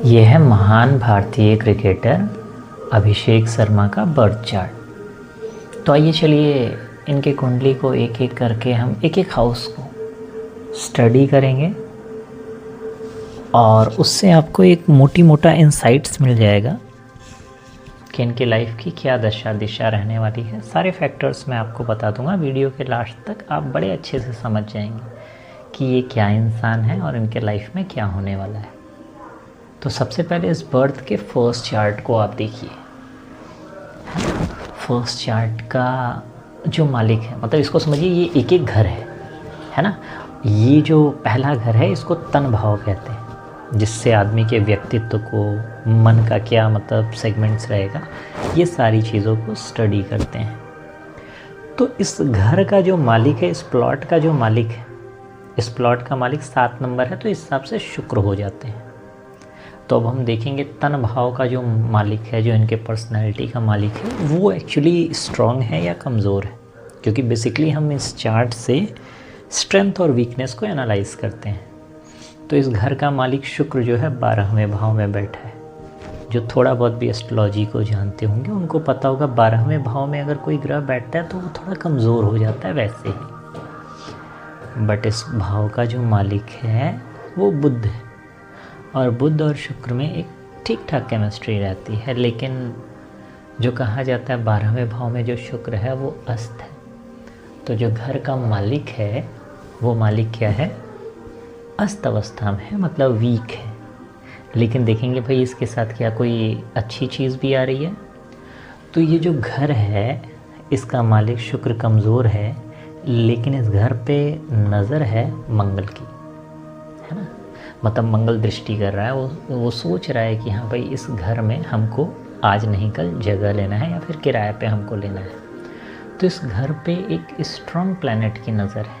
यह है महान भारतीय क्रिकेटर अभिषेक शर्मा का बर्थ चार्ट। तो आइए चलिए इनके कुंडली को एक एक करके हम एक एक हाउस को स्टडी करेंगे और उससे आपको एक मोटा इंसाइट्स मिल जाएगा कि इनकी लाइफ की क्या दशा दिशा रहने वाली है। सारे फैक्टर्स मैं आपको बता दूंगा। वीडियो के लास्ट तक आप बड़े अच्छे से समझ जाएंगे कि ये क्या इंसान है और इनके लाइफ में क्या होने वाला है। तो सबसे पहले इस बर्थ के फर्स्ट चार्ट को आप देखिए। फर्स्ट चार्ट का जो मालिक है, मतलब इसको समझिए ये एक एक घर है ना। ये जो पहला घर है इसको तन भाव कहते हैं, जिससे आदमी के व्यक्तित्व को, मन का क्या मतलब सेगमेंट्स रहेगा, ये सारी चीज़ों को स्टडी करते हैं। तो इस घर का जो मालिक है, इस प्लॉट का जो मालिक है, इस प्लॉट का मालिक 7 नंबर है, तो इस हिसाब से शुक्र हो जाते हैं। तो अब हम देखेंगे तन भाव का जो मालिक है, जो इनके पर्सनैलिटी का मालिक है, वो एक्चुअली स्ट्रॉन्ग है या कमज़ोर है। क्योंकि बेसिकली हम इस चार्ट से स्ट्रेंथ और वीकनेस को एनालाइज करते हैं। तो इस घर का मालिक शुक्र जो है 12वें भाव में बैठा है। जो थोड़ा बहुत भी एस्ट्रोलॉजी को जानते होंगे उनको पता होगा 12वें भाव में अगर कोई ग्रह बैठता है तो वो थोड़ा कमज़ोर हो जाता है वैसे ही। बट इस भाव का जो मालिक है वो बुध है, और बुध और शुक्र में एक ठीक ठाक केमिस्ट्री रहती है। लेकिन जो कहा जाता है 12वें भाव में जो शुक्र है वो अस्त है। तो जो घर का मालिक है वो मालिक क्या है, अस्त अवस्था में है, मतलब वीक है। लेकिन देखेंगे भाई इसके साथ क्या कोई अच्छी चीज़ भी आ रही है। तो ये जो घर है इसका मालिक शुक्र कमज़ोर है, लेकिन इस घर पे नज़र है मंगल की, है ना। मतलब मंगल दृष्टि कर रहा है। वो सोच रहा है कि हाँ भाई इस घर में हमको आज नहीं कल जगह लेना है या फिर किराए पे हमको लेना है। तो इस घर पे एक स्ट्रॉन्ग प्लैनेट की नज़र है।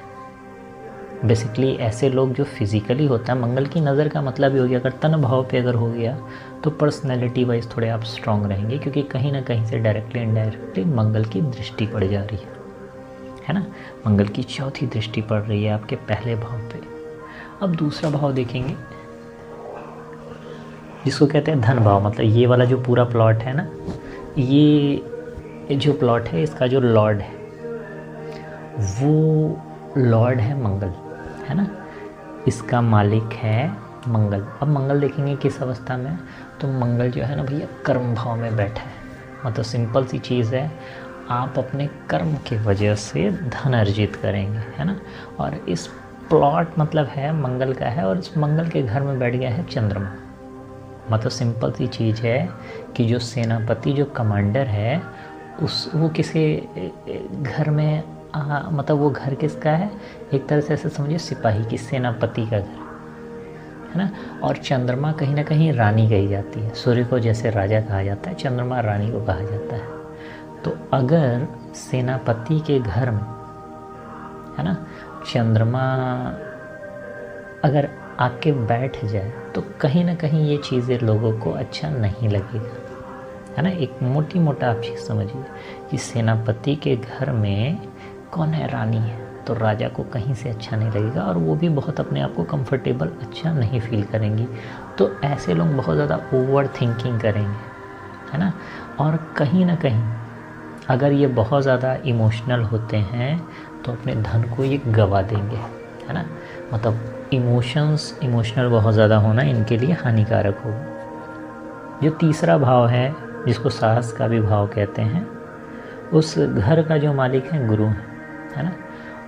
बेसिकली ऐसे लोग जो फिज़िकली होता है, मंगल की नज़र का मतलब ही हो गया अगर तन भाव पे अगर हो गया तो पर्सनैलिटी वाइज थोड़े आप स्ट्रॉन्ग रहेंगे, क्योंकि कहीं ना कहीं से डायरेक्टली इनडायरेक्टली मंगल की दृष्टि पड़ जा रही है ना। मंगल की चौथी दृष्टि पड़ रही है आपके पहले भाव पे। अब दूसरा भाव देखेंगे जिसको कहते हैं धन भाव। मतलब ये वाला जो पूरा प्लॉट है ना, ये जो प्लॉट है इसका जो लॉर्ड है वो लॉर्ड है मंगल, है ना। इसका मालिक है मंगल। अब मंगल देखेंगे किस अवस्था में, तो मंगल जो है ना भैया कर्म भाव में बैठा है। मतलब सिंपल सी चीज़ है, आप अपने कर्म की वजह से धन अर्जित करेंगे, है ना। और इस प्लॉट मतलब है मंगल का है, और इस मंगल के घर में बैठ गया है चंद्रमा। मतलब सिंपल सी चीज़ है कि जो सेनापति, जो कमांडर है, वो किसी घर में मतलब वो घर किसका है, एक तरह से ऐसे समझिए सिपाही की, सेनापति का घर, है ना। और चंद्रमा कहीं ना कहीं रानी कही जाती है। सूर्य को जैसे राजा कहा जाता है, चंद्रमा रानी को कहा जाता है। तो अगर सेनापति के घर में, है ना, चंद्रमा अगर आके बैठ जाए तो कहीं ना कहीं ये चीज़ें लोगों को अच्छा नहीं लगेगा, है ना। एक मोटा आप चीज़ समझिए कि सेनापति के घर में कौन है, रानी है, तो राजा को कहीं से अच्छा नहीं लगेगा और वो भी बहुत अपने आप को कंफर्टेबल अच्छा नहीं फील करेंगी। तो ऐसे लोग बहुत ज़्यादा ओवर थिंकिंग करेंगे, है ना। और कहीं ना कहीं अगर ये बहुत ज़्यादा इमोशनल होते हैं तो अपने धन को ये गवा देंगे, है ना। मतलब इमोशनल बहुत ज़्यादा होना इनके लिए हानिकारक होगा। जो तीसरा भाव है जिसको साहस का भी भाव कहते हैं, उस घर का जो मालिक है गुरु है ना।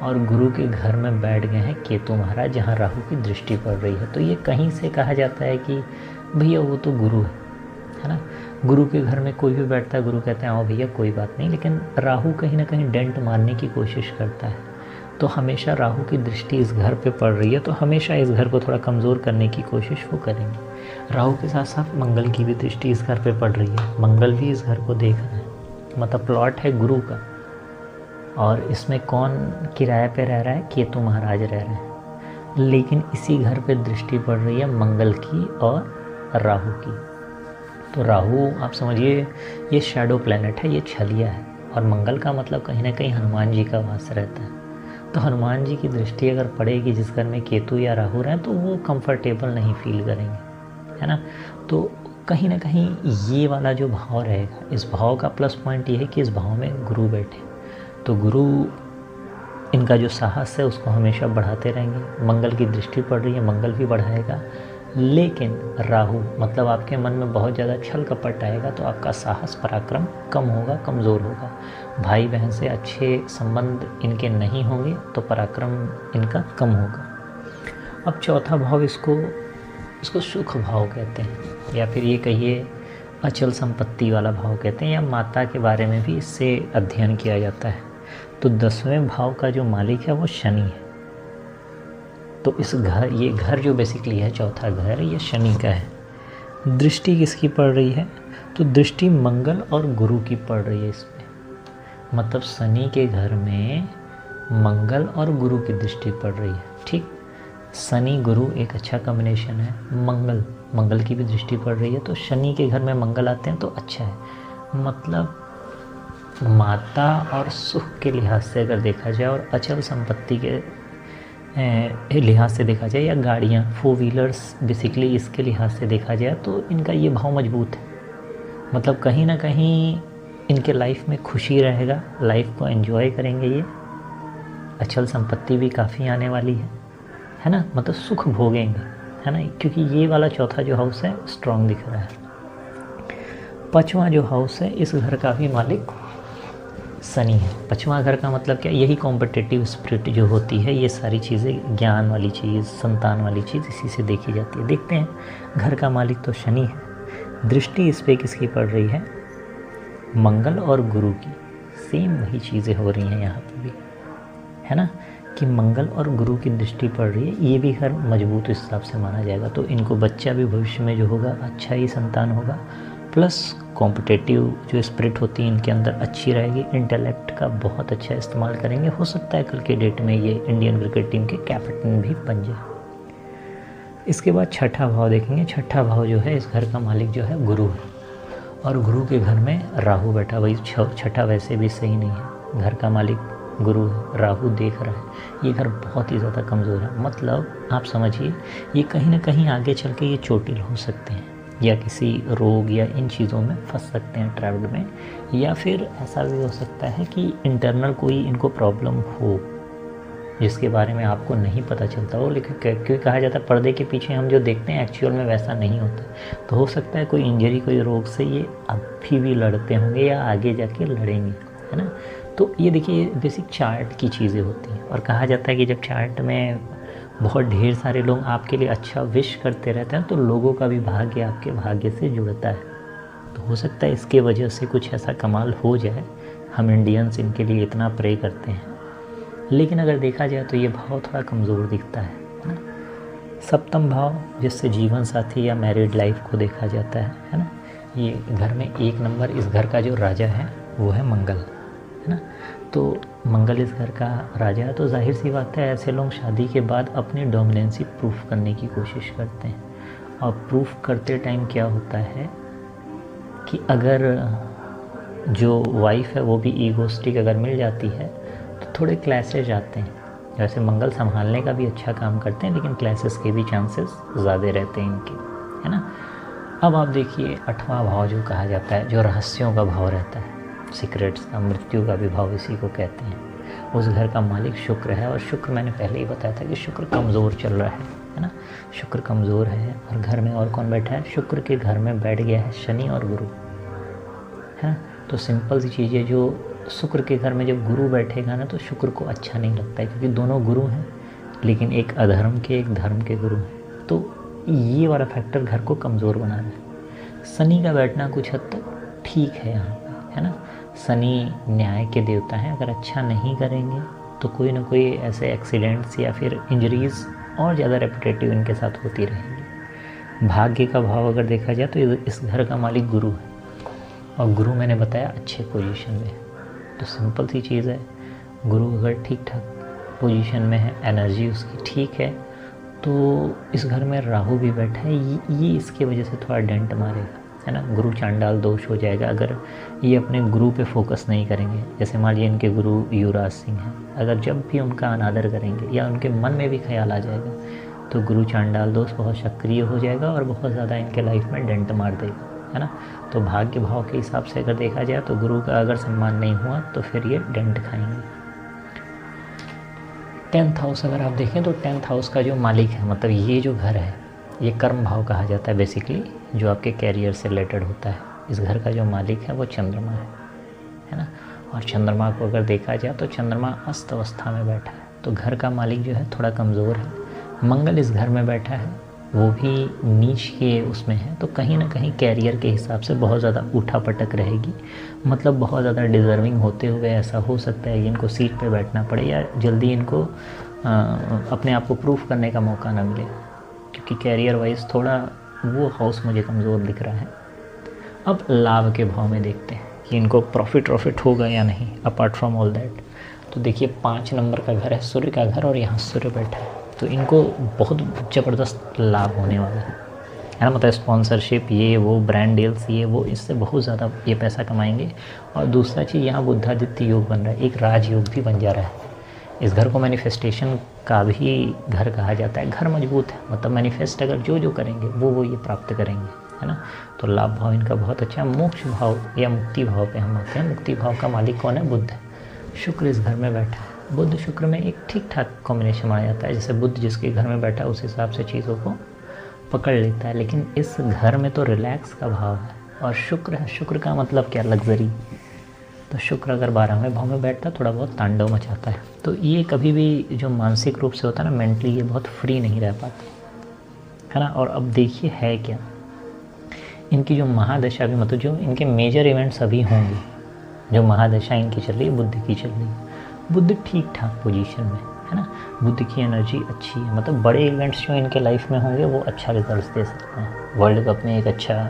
और गुरु के घर में बैठ गए हैं केतु महाराज, जहाँ राहु की दृष्टि पड़ रही है। तो ये कहीं से कहा जाता है कि भैया वो तो गुरु है ना। गुरु के घर में कोई भी बैठता है, गुरु कहते हैं आओ भैया कोई बात नहीं। लेकिन राहु कहीं ना कहीं डेंट मारने की कोशिश करता है। तो हमेशा राहु की दृष्टि इस घर पे पड़ रही है, तो हमेशा इस घर को थोड़ा कमज़ोर करने की कोशिश वो करेंगे। राहु के साथ साथ मंगल की भी दृष्टि इस घर पे पड़ रही है, मंगल भी इस घर को देख रहा है। मतलब प्लॉट है गुरु का, और इसमें कौन किराए पे रह रहा है, केतु महाराज रह रहे हैं। लेकिन इसी घर पे दृष्टि पड़ रही है मंगल की और राहु की। तो राहु आप समझिए ये शैडो प्लैनेट है, ये छलिया है। और मंगल का मतलब कहीं ना कहीं हनुमान जी का वास रहता है। तो हनुमान जी की दृष्टि अगर पड़ेगी जिस घर में केतु या राहु रहें तो वो कंफर्टेबल नहीं फील करेंगे, है ना। तो कहीं ना कहीं ये वाला जो भाव रहेगा, इस भाव का प्लस पॉइंट ये है कि इस भाव में गुरु बैठे, तो गुरु इनका जो साहस है उसको हमेशा बढ़ाते रहेंगे। मंगल की दृष्टि पड़ रही है, मंगल भी बढ़ाएगा, लेकिन राहु मतलब आपके मन में बहुत ज़्यादा छल कपट आएगा, तो आपका साहस पराक्रम कम होगा, कमज़ोर होगा। भाई बहन से अच्छे संबंध इनके नहीं होंगे तो पराक्रम इनका कम होगा। अब चौथा भाव इसको सुख भाव कहते हैं, या फिर ये कहिए अचल संपत्ति वाला भाव कहते हैं, या माता के बारे में भी इससे अध्ययन किया जाता है। तो 10वें भाव का जो मालिक है वो शनि है। तो ये घर जो बेसिकली है चौथा घर, ये शनि का है। दृष्टि किसकी पड़ रही है? तो दृष्टि मंगल और गुरु की पड़ रही है इसमें, मतलब शनि के घर में मंगल और गुरु की दृष्टि पड़ रही है। ठीक, शनि गुरु एक अच्छा कॉम्बिनेशन है। मंगल की भी दृष्टि पड़ रही है, तो शनि के घर में मंगल आते हैं तो अच्छा है। मतलब माता और सुख के लिहाज से अगर देखा जाए और अचल संपत्ति के लिहाज से देखा जाए, या गाड़ियाँ 4 व्हीलर्स बेसिकली इसके लिहाज से देखा जाए, तो इनका ये भाव मजबूत है। मतलब कहीं ना कहीं इनके लाइफ में खुशी रहेगा, लाइफ को एंजॉय करेंगे ये, अचल संपत्ति भी काफ़ी आने वाली है ना, मतलब सुख भोगेंगे, है ना, क्योंकि ये वाला चौथा जो हाउस है स्ट्रॉन्ग दिख रहा है। 5वां जो हाउस है, इस घर का भी मालिक शनि है। 5वां घर का मतलब क्या? यही कॉम्पिटिटिव स्पिरिट जो होती है, ये सारी चीज़ें, ज्ञान वाली चीज़, संतान वाली चीज़ इसी से देखी जाती है। देखते हैं, घर का मालिक तो शनि है, दृष्टि इस पे किसकी पड़ रही है? मंगल और गुरु की। सेम वही चीज़ें हो रही हैं यहाँ पर भी, है ना, कि मंगल और गुरु की दृष्टि पड़ रही है। ये भी घर मजबूत इस हिसाब से माना जाएगा, तो इनको बच्चा भी भविष्य में जो होगा अच्छा ही संतान होगा, प्लस कॉम्पिटिटिव जो स्पिरिट होती है इनके अंदर अच्छी रहेगी, इंटेलेक्ट का बहुत अच्छा इस्तेमाल करेंगे। हो सकता है कल के डेट में ये इंडियन क्रिकेट टीम के कैप्टन भी बन जाए। इसके बाद छठा भाव देखेंगे। छठा भाव जो है, इस घर का मालिक जो है गुरु है, और गुरु के घर में राहु बैठा। वही छठा वैसे भी सही नहीं है, घर का मालिक गुरु है, राहु देख रहा है, ये घर बहुत ही ज़्यादा कमज़ोर है। मतलब आप समझिए, ये कहीं ना कहीं आगे चल के ये चोटिल हो सकते हैं, या किसी रोग या इन चीज़ों में फंस सकते हैं, ट्रैवल में, या फिर ऐसा भी हो सकता है कि इंटरनल कोई इनको प्रॉब्लम हो जिसके बारे में आपको नहीं पता चलता हो। लेकिन क्योंकि कहा जाता है पर्दे के पीछे हम जो देखते हैं एक्चुअल में वैसा नहीं होता, तो हो सकता है कोई इंजरी, कोई रोग से ये अभी भी लड़ते होंगे या आगे जाके लड़ेंगे, है ना। तो ये देखिए, बेसिक चार्ट की चीज़ें होती हैं, और कहा जाता है कि जब चार्ट में बहुत ढेर सारे लोग आपके लिए अच्छा विश करते रहते हैं, तो लोगों का भी भाग्य आपके भाग्य से जुड़ता है। तो हो सकता है इसके वजह से कुछ ऐसा कमाल हो जाए। हम इंडियंस इनके लिए इतना प्रे करते हैं, लेकिन अगर देखा जाए तो ये भाव थोड़ा कमज़ोर दिखता है ना। सप्तम भाव, जिससे जीवन साथी या मैरिड लाइफ को देखा जाता है ना। ये घर में 1 नंबर, इस घर का जो राजा है वो है मंगल, है ना। तो मंगल इस घर का राजा है, तो जाहिर सी बात है ऐसे लोग शादी के बाद अपनी डोमिनेंसी प्रूफ करने की कोशिश करते हैं। और प्रूफ करते टाइम क्या होता है कि अगर जो वाइफ है वो भी ईगोस्टिक अगर मिल जाती है तो थोड़े क्लैशेज आते हैं। वैसे मंगल संभालने का भी अच्छा काम करते हैं, लेकिन क्लैशेस के भी चांसेस ज़्यादा रहते हैं इनके, है ना। अब आप देखिए 8वां भाव जो कहा जाता है, जो रहस्यों का भाव रहता है, सीक्रेट्स का, मृत्यु का भी भाव इसी को कहते हैं। उस घर का मालिक शुक्र है, और शुक्र मैंने पहले ही बताया था कि शुक्र कमज़ोर चल रहा है ना। शुक्र कमज़ोर है, और घर में और कौन बैठा है? शुक्र के घर में बैठ गया है शनि और गुरु, है ना। तो सिंपल सी चीज़ है, जो शुक्र के घर में जब गुरु बैठेगा ना, तो शुक्र को अच्छा नहीं लगता है, क्योंकि दोनों गुरु हैं, लेकिन एक अधर्म के, एक धर्म के गुरु हैं। तो ये वाला फैक्टर घर को कमज़ोर बना रहा है। शनि का बैठना कुछ हद तक ठीक है यहाँ पर, है ना। शनि न्याय के देवता हैं, अगर अच्छा नहीं करेंगे तो कोई ना कोई ऐसे एक्सीडेंट्स या फिर इंजरीज़ और ज़्यादा रेपिटेटिव इनके साथ होती रहेंगी। भाग्य का भाव अगर देखा जाए तो इस घर का मालिक गुरु है, और गुरु मैंने बताया अच्छे पोजीशन में। तो सिंपल सी चीज़ है, गुरु अगर ठीक ठाक पोजीशन में है, एनर्जी उसकी ठीक है, तो इस घर में राहु भी बैठा है, ये इसके वजह से थोड़ा डेंट मारेगा, है ना। गुरु चांडाल दोष हो जाएगा अगर ये अपने गुरु पे फोकस नहीं करेंगे। जैसे मान लीजिए इनके गुरु युवराज सिंह हैं, अगर जब भी उनका अनादर करेंगे या उनके मन में भी ख्याल आ जाएगा तो गुरु चांडाल दोष बहुत सक्रिय हो जाएगा और बहुत ज़्यादा इनके लाइफ में डेंट मार देगा, है ना। तो भाग्य भाव के हिसाब से अगर देखा जाए तो गुरु का अगर सम्मान नहीं हुआ तो फिर ये डेंट खाएंगे। 10th हाउस अगर आप देखें तो 10th हाउस का जो मालिक है, मतलब ये जो घर है ये कर्म भाव कहा जाता है बेसिकली, जो आपके कैरियर से रिलेटेड होता है। इस घर का जो मालिक है वो चंद्रमा है ना। और चंद्रमा को अगर देखा जाए तो चंद्रमा अस्त अवस्था में बैठा है, तो घर का मालिक जो है थोड़ा कमज़ोर है। मंगल इस घर में बैठा है, वो भी नीच के उसमें है, तो कहीं ना कहीं कैरियर के हिसाब से बहुत ज़्यादा उठा पटक रहेगी। मतलब बहुत ज़्यादा डिज़र्विंग होते हुए ऐसा हो सकता है कि इनको सीट पे बैठना पड़े या जल्दी इनको अपने आप को प्रूफ करने का मौका ना मिले, क्योंकि कैरियर वाइज थोड़ा वो हाउस मुझे कमज़ोर दिख रहा है। अब लाभ के भाव में देखते हैं कि इनको प्रॉफिट होगा या नहीं अपार्ट फ्रॉम ऑल दैट। तो देखिए 5 नंबर का घर है, सूर्य का घर, और यहाँ सूर्य बैठा है, तो इनको बहुत ज़बरदस्त लाभ होने वाला है ना। मतलब स्पॉन्सरशिप, ये वो ब्रांड डील्स, ये वो, इससे बहुत ज़्यादा ये पैसा कमाएंगे। और दूसरा चीज़ यहाँ बुद्धादित्य योग बन रहा है, एक राजयोग भी बन जा रहा है। इस घर को मैनिफेस्टेशन का भी घर कहा जाता है। घर मजबूत है, मतलब मैनिफेस्ट अगर जो करेंगे वो ये प्राप्त करेंगे, है ना। तो लाभ भाव इनका बहुत अच्छा है। मोक्ष भाव या मुक्ति भाव पे हम आते हैं। मुक्ति भाव का मालिक कौन है? बुध है। शुक्र इस घर में बैठा है। बुध शुक्र में एक ठीक ठाक कॉम्बिनेशन माना जाता है। जैसे बुध जिसके घर में बैठा है उस हिसाब से चीज़ों को पकड़ लेता है। लेकिन इस घर में तो रिलैक्स का भाव है और शुक्र है। शुक्र का मतलब क्या? लग्जरी। तो शुक्र अगर 12वें भाव में बैठता है थोड़ा बहुत तांडव मचाता है। तो ये कभी भी जो मानसिक रूप से होता है ना, मेंटली ये बहुत फ्री नहीं रह पाते, है ना। और अब देखिए है क्या, इनकी जो महादशा भी, मतलब जो इनके मेजर इवेंट्स अभी होंगे, जो महादशा इनकी चल रही है, बुध की चल रही है। बुध ठीक ठाक पोजीशन में है ना। बुध की एनर्जी अच्छी है, मतलब बड़े इवेंट्स जो इनके लाइफ में होंगे वो अच्छा रिजल्ट्स दे सकते हैं। वर्ल्ड कप में एक अच्छा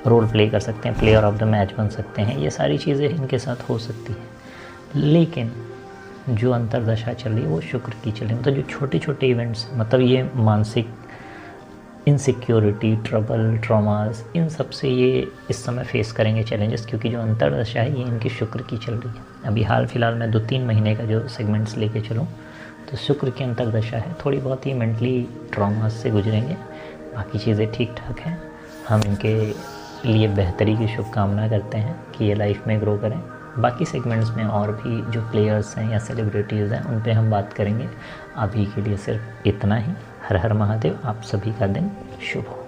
रोल प्ले कर सकते हैं, प्लेयर ऑफ द मैच बन सकते हैं, ये सारी चीज़ें इनके साथ हो सकती हैं। लेकिन जो अंतरदशा चल रही है वो शुक्र की चल रही है। मतलब जो छोटे छोटे इवेंट्स, मतलब ये मानसिक इनसिक्योरिटी, ट्रबल, ट्रॉमास, इन सब से ये इस समय फेस करेंगे चैलेंजेस, क्योंकि जो अंतरदशा है ये इनकी शुक्र की चल रही है। अभी हाल फिलहाल मैं 2-3 महीने का जो सेगमेंट्स लेके चलूँ तो शुक्र की अंतरदशा है, थोड़ी बहुत ही मेंटली ट्रॉमास से गुजरेंगे, बाकी चीज़ें ठीक ठाक हैं। हम इनके लिए बेहतरी की शुभकामना करते हैं कि ये लाइफ में ग्रो करें। बाकी सेगमेंट्स में और भी जो प्लेयर्स हैं या सेलिब्रिटीज़ हैं उन पे हम बात करेंगे। अभी के लिए सिर्फ इतना ही। हर हर महादेव। आप सभी का दिन शुभ हो।